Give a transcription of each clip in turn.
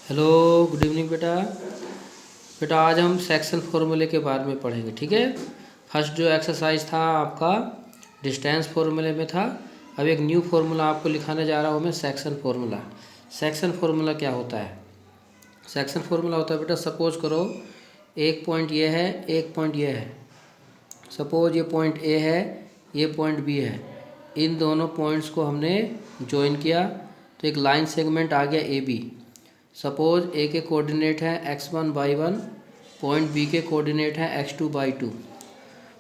Hello, good evening बेटा। बेटा आज हम सेक्शन फॉर्मूले के बारे में पढ़ेंगे, ठीक है। फर्स्ट जो एक्सरसाइज था आपका डिस्टेंस फॉर्मूले में था। अब एक न्यू फार्मूला आपको लिखाने जा रहा हूँ मैं, सेक्शन फार्मूला। सेक्शन फार्मूला क्या होता है? सेक्शन फार्मूला होता है बेटा, सपोज करो एक पॉइंट ये है, एक पॉइंट ये है। सपोज ये पॉइंट ए है, ये पॉइंट बी है। इन दोनों पॉइंट्स को हमने ज्वाइन किया तो एक लाइन सेगमेंट आ गया ए बी। सपोज ए के कोऑर्डिनेट है x1/1, पॉइंट बी के कोऑर्डिनेट है x2/2।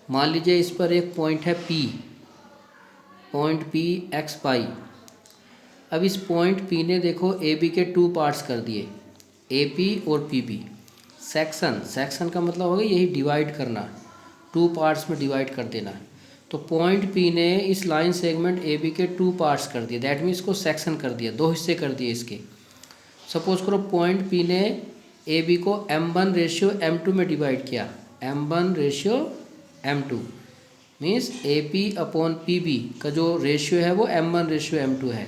मान लीजिए इस पर एक पॉइंट है P, पॉइंट P x/y। अब इस पॉइंट P ने देखो ए बी के 2 पार्ट्स कर दिए, AP और PB। सेक्शन का मतलब होगा यही डिवाइड करना, 2 पार्ट्स में डिवाइड कर देना। तो पॉइंट P ने इस लाइन सेगमेंट AB के 2 पार्ट्स कर दिए, दैट मीन्स इसको सेक्शन कर दिया, 2 हिस्से कर दिए इसके। सपोज करो पॉइंट P ने ए बी को m1/m2 में डिवाइड किया। m1/m2 मीन्स AP/PB का जो रेशियो है वो m1/m2 है।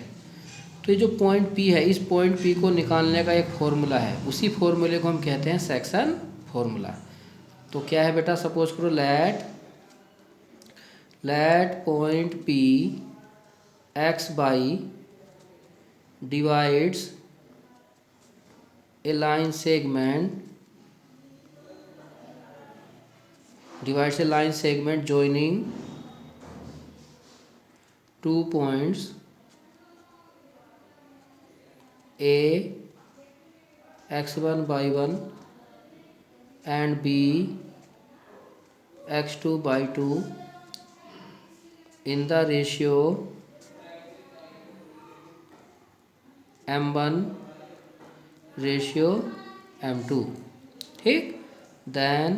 तो ये जो पॉइंट P है, इस पॉइंट P को निकालने का एक फॉर्मूला है, उसी फॉर्मूले को हम कहते हैं सेक्शन फॉर्मूला। तो क्या है बेटा, सपोज करो let point P x/y divides a line segment joining 2 points A x1/1 and B x2/2 in the ratio m1/m2। ठीक, then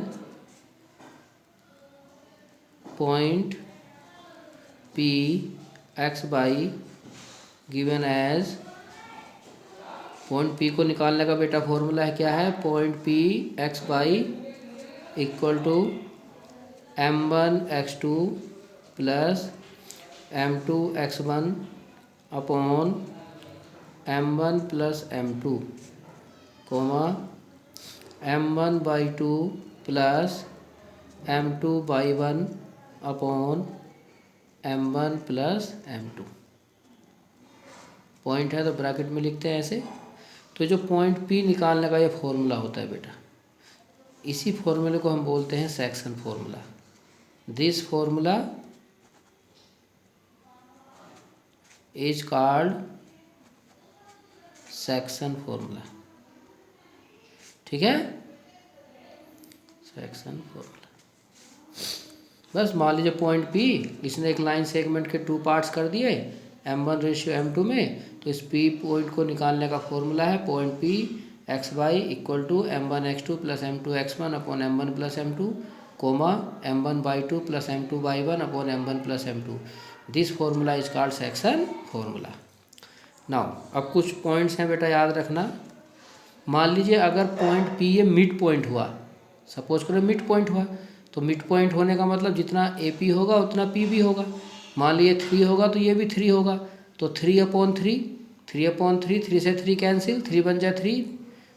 point P x/y given as, point P को निकालने का बेटा फॉर्मूला है, क्या है, point P x/y equal to m1x2 plus m2x1 upon m1 plus m2 comma m1/2 plus m2/1 upon m1 plus m2। Point है तो ब्रैकेट में लिखते हैं ऐसे। तो जो पॉइंट P निकालने का ये फॉर्मूला होता है बेटा, इसी फॉर्मूले को हम बोलते हैं section formula. This formula is called section formula. ठीक है, सेक्शन फॉर्मूला। बस मान लीजिए पॉइंट P, इसने एक लाइन सेगमेंट के 2 पार्ट्स कर दिए m1/m2 में। तो इस P पॉइंट को निकालने का फॉर्मूला है point P x/y equal to m1x2 plus m2x1 upon m1 plus m2 comma m1/2 plus m2/1 upon m1 plus m2। This formula is called section formula. Now अब कुछ points हैं बेटा, याद रखना। मान लीजिए अगर पॉइंट P ये मिड पॉइंट हुआ, सपोज करो मिड पॉइंट हुआ, तो मिड पॉइंट होने का मतलब जितना AP होगा उतना PB होगा। मान लीजिए 3 होगा तो ये भी 3 होगा, तो 3/3, 3/3, 3 से 3 कैंसिल, 3 बन जाए 3,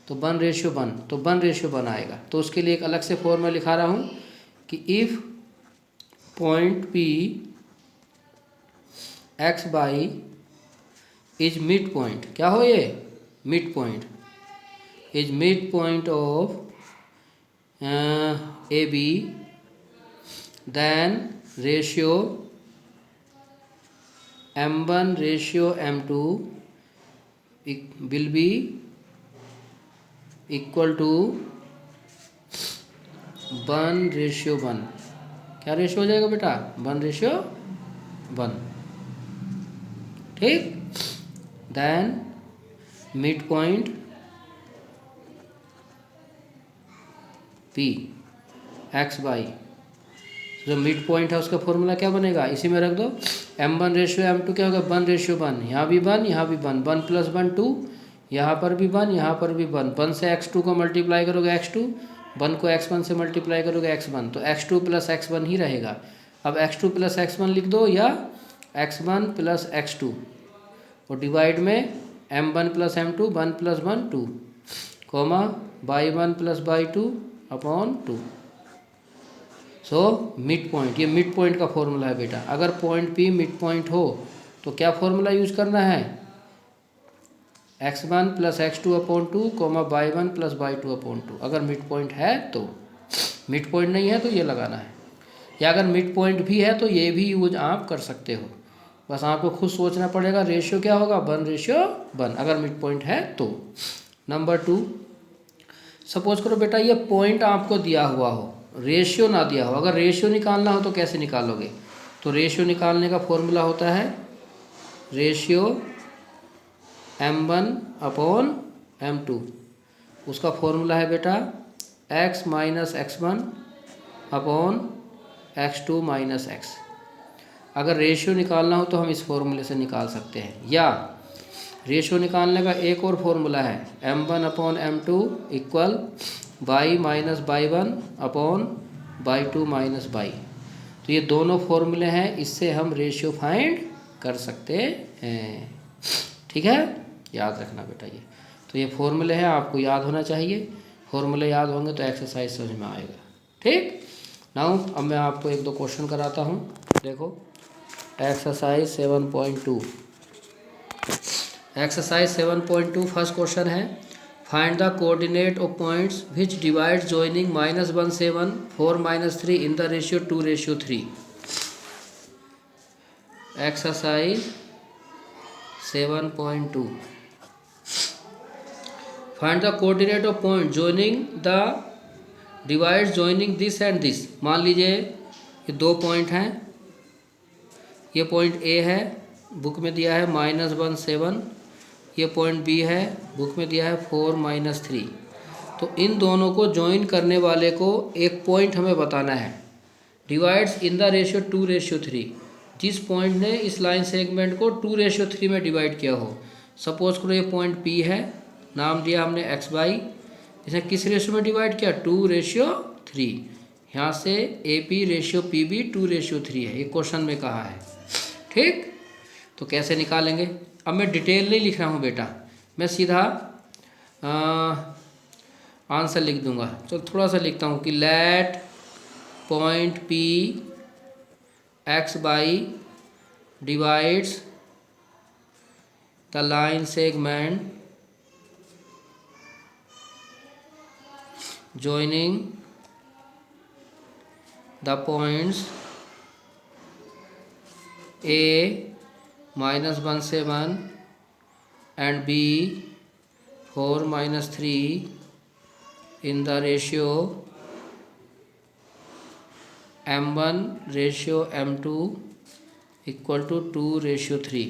तो 1/1, तो 1/1 आएगा। तो उसके लिए एक अलग से फॉर्मूला लिखा रहा हूँ कि if point P x/y is mid point, क्या हो ये, mid point, is mid point of AB, then ratio m1/m2 will be equal to 1/1। क्या रेशियो हो जाएगा बेटा, 1/1। ठीक, then mid point P x/y, जो मिड पॉइंट है उसका फॉर्मूला क्या बनेगा, इसी में रख दो। m1/m2 क्या होगा, 1/1, यहाँ भी 1, यहाँ भी 1, 1 + 1 2, यहाँ पर भी 1, यहाँ पर भी 1, 1 से x2 को मल्टीप्लाई करोगे x2, 1 को x1 से मल्टीप्लाई करोगे x1, तो x2 + x1 ही रहेगा। अब x2 + x1 लिख दो या x1 + x2, और डिवाइड में m1 + m2, 1 + 1 2। Comma y1 plus y2 upon 2। So mid point, ये मिड पॉइंट का फॉर्मूला है बेटा। अगर पॉइंट P मिड पॉइंट हो तो क्या फॉर्मूला यूज करना है, x1 plus x2 upon 2 comma y1 plus y2 upon 2। अगर मिड पॉइंट है तो, मिड पॉइंट नहीं है तो ये लगाना है, या अगर मिड पॉइंट भी है तो ये भी यूज आप कर सकते हो। बस आपको खुद सोचना पड़ेगा रेशियो क्या होगा, 1:1 अगर मिड पॉइंट है तो। नंबर 2, सपोज करो बेटा ये पॉइंट आपको दिया हुआ हो, रेशियो ना दिया हो। अगर रेशियो निकालना हो तो कैसे निकालोगे, तो रेशियो निकालने का फॉर्मूला होता है रेशियो m1 अपॉन m2। उसका फॉर्मूला है बेटा x minus x1 upon x2 minus x। अगर रेशियो निकालना हो तो हम इस फॉर्मूले से निकाल सकते हैं, या रेशियो निकालने का एक और फॉर्मूला है m1 upon m2 equal y minus y1 upon y2 minus y। तो ये दोनों फॉर्मूले हैं, इससे हम रेशियो फाइंड कर सकते हैं। ठीक है, याद रखना बेटा ये। तो ये फॉर्मूले हैं, आपको याद होना चाहिए। फॉर्मूले याद होंगे तो एक्सरसाइज समझ में आएगा। ठीक, नाउ अब मैं आपको एक दो क्वेश्चन कराता हूँ। देखो एक्सरसाइज 7.2। एक्सरसाइज 7.2 फर्स्ट क्वेश्चन है find the coordinate of points which divide joining -1 से 1 4 -3 in the ratio 2:3। Exercise 7.2 find the coordinate of point joining the divide joining this and this. मान लीजिए ये दो पॉइंट हैं, ये पॉइंट ए है, book में दिया है -1 से 1। ये पॉइंट बी है, बुक में दिया है 4 -3। तो इन दोनों को ज्वाइन करने वाले को एक पॉइंट हमें बताना है, डिवाइड्स इन द रेशियो 2:3। जिस पॉइंट ने इस लाइन सेगमेंट को 2:3 में डिवाइड किया हो। सपोज करो ये पॉइंट पी है, नाम दिया हमने एक्स वाई, इसने किस रेशियो में डिवाइड किया 2:3। यहाँ से A P ratio P B 2:3 है, ये क्वेश्चन में कहा है। ठीक, तो कैसे निकालेंगे। अब मैं डिटेल नहीं लिख रहा हूँ बेटा, मैं सीधा आंसर लिख दूंगा। चलो थोड़ा सा लिखता हूँ कि let point P x by divides the line segment joining the points A -1 से 1 and B 4 -3 in the ratio m1 ratio m2 equal to 2:3।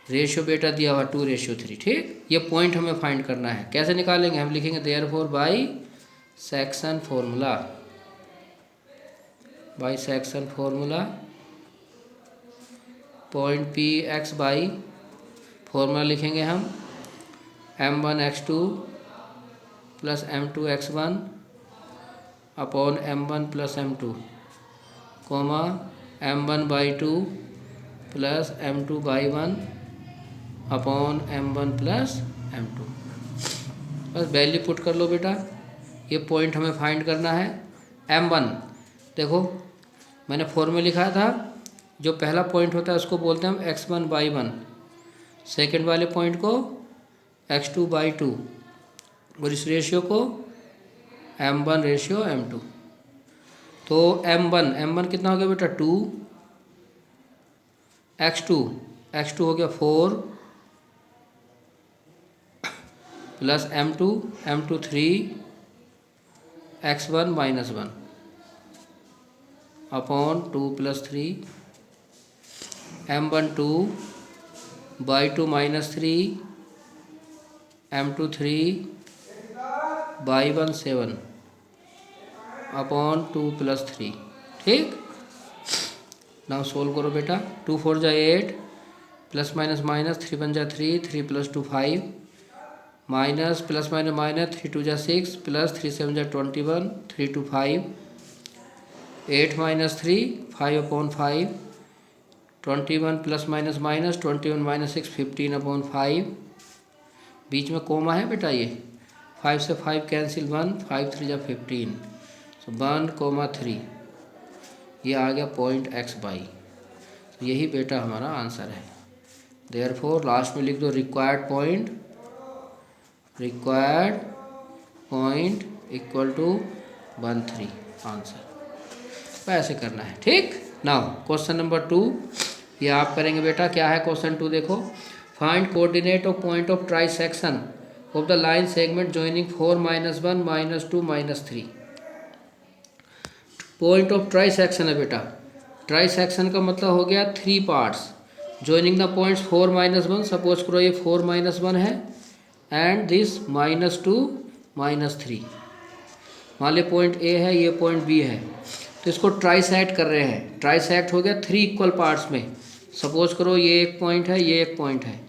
Ratio बेटा दिया हुआ 2:3। ठीक, ये पॉइंट हमें फाइंड करना है। कैसे निकालेंगे, हम लिखेंगे therefore by section formula, by section formula point P x by formula लिखेंगे हम m1 x2 plus m2 x1 upon m1 plus m2 comma m1/2 plus m2/1 upon m1 plus m2। बस वैल्यू पुट कर लो बेटा। ये point हमें find करना है। m1 देखो मैंने फॉर्मूला लिखा था, जो पहला पॉइंट होता है उसको बोलते हैं हम x1/1, सेकंड वाले पॉइंट को x2/2 और इस रेशियो को m1 रेशियो m2। तो m1 कितना हो गया बेटा 2, x2 हो गया 4 plus m2 3 x1 -1 upon 2 + 3 m1 2/2 -3 m2 3/1 7 upon 2 + 3। ठीक, नाउ सोल्व करो बेटा। 2 4 जा 8 प्लस माइनस माइनस 3 1 जा 3 3 + 2 5 माइनस प्लस माइनस माइनस 3 2 जा 6 प्लस 3 7 जा 21 3 2 5 8 - 3 5/5 21 प्लस माइनस माइनस 21 - 6 15/5। बीच में कोमा है बेटा, ये 5 से 5 कैंसिल 1, 5 3 जा 15, सो 1,3 ये आ गया पॉइंट एक्स बाई। तो यही बेटा हमारा आंसर है। देयरफॉर लास्ट में लिख दो required point equal to 13 answer. तो ऐसे करना है, ठीक। नाउ क्वेश्चन नंबर 2 ये आप करेंगे बेटा। क्या है क्वेश्चन 2 देखो। Find coordinate of point of trisection of the line segment joining 4 -1 -2 -3। Point of trisection है बेटा। ट्राइसेक्शन का मतलब हो गया 3 parts joining the points 4 -1। Suppose करो ये 4 -1 है एंड दिस -2 -3। मान लीजिए पॉइंट ए है, ये पॉइंट बी है, तो इसको ट्राइसेक्ट कर रहे हैं। ट्राइसेक्ट हो गया 3 इक्वल पार्ट्स में। सपोज करो ये एक पॉइंट है, ये एक पॉइंट है,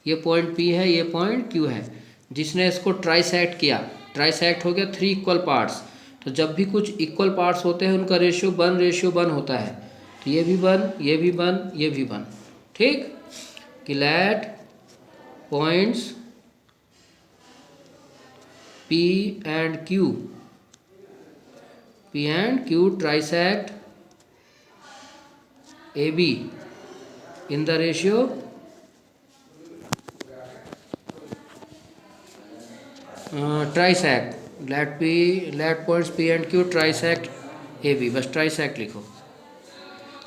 ये पॉइंट पी है, ये पॉइंट क्यू है। जिसने इसको ट्राइसेक्ट किया, ट्राइसेक्ट हो गया 3 इक्वल पार्ट्स। तो जब भी कुछ इक्वल पार्ट्स होते हैं उनका रेशियो 1:1 होता है। तो ये भी 1, ये भी 1, ये भी 1, ठीक। कि let points P and Q trisect AB in the ratio trisect। let points P and Q trisect AB, बस trisect लिखो।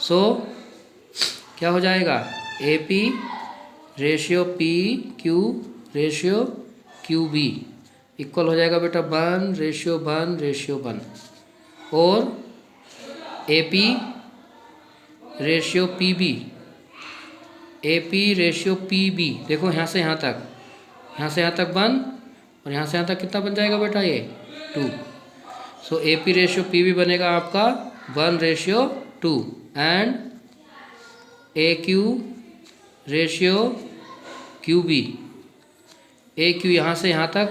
सो क्या हो जाएगा, AP ratio PQ ratio QB equal हो जाएगा बेटा 1:1 और AP ratio PB ratio PB। देखो यहाँ से यहाँ तक 1 और यहाँ से यहाँ तक कितना बन जाएगा बेटा, ये 2। सो AP रेशियो PB बनेगा आपका 1:2 and AQ ratio QB। AQ यहाँ से यहाँ तक,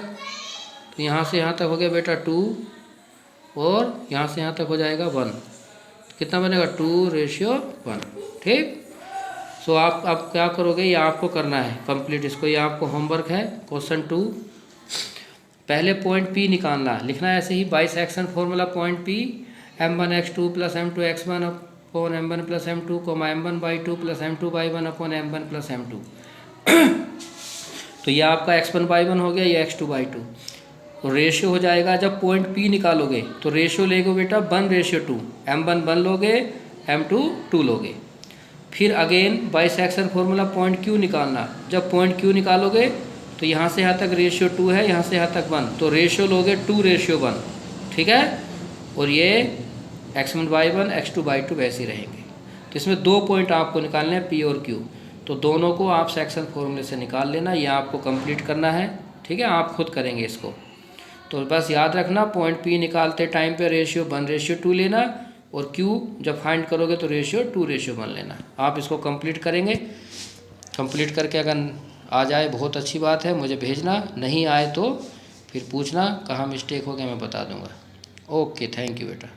तो यहाँ से यहाँ तक हो गया बेटा 2 और यहाँ से यहाँ तक हो जाएगा 1। कितना बनेगा 2:1, ठीक। सो आप अब क्या करोगे, ये आपको करना है कंप्लीट इसको। ये आपको होमवर्क है क्वेश्चन 2। पहले पॉइंट P निकालना, लिखना है ऐसे ही bisection formula point P m1x2 + m2x1 upon m1 + m2, m1/2 + m2/1 upon m1 + m2। तो ये आपका x1/1 हो गया, ये x2/2। तो रेशियो हो जाएगा, जब पॉइंट P निकालोगे तो रेशियो लेगो बेटा 1:2। m1 1 लोगे, m2 2 लोगे। फिर again bisection formula point Q निकालना। जब पॉइंट Q निकालोगे तो यहाँ से यहाँ तक रेशियो 2 है, यहाँ से यहाँ तक 1, तो रेशियो लोगे 2:1, ठीक है। और ये x1/1 x2/2 वैसे ही रहेंगे। तो इसमें 2 पॉइंट आपको निकालने हैं P और Q। तो दोनों को आप सेक्शन फॉर्मूले से निकाल लेना, ये आपको कंप्लीट करना है, ठीक है। आप खुद करेंगे इसको। तो बस याद रखना पॉइंट P निकालते टाइम पे रेशियो 1:2 लेना और Q जब फाइंड करोगे तो रेशियो 2:1 लेना। आप इसको कंप्लीट करेंगे। कंप्लीट करके अगर आ जाए बहुत अच्छी बात है, मुझे भेजना। नहीं आए तो फिर पूछना कहाँ मिस्टेक हो गया, मैं बता दूंगा। ओके, थैंक यू बेटा।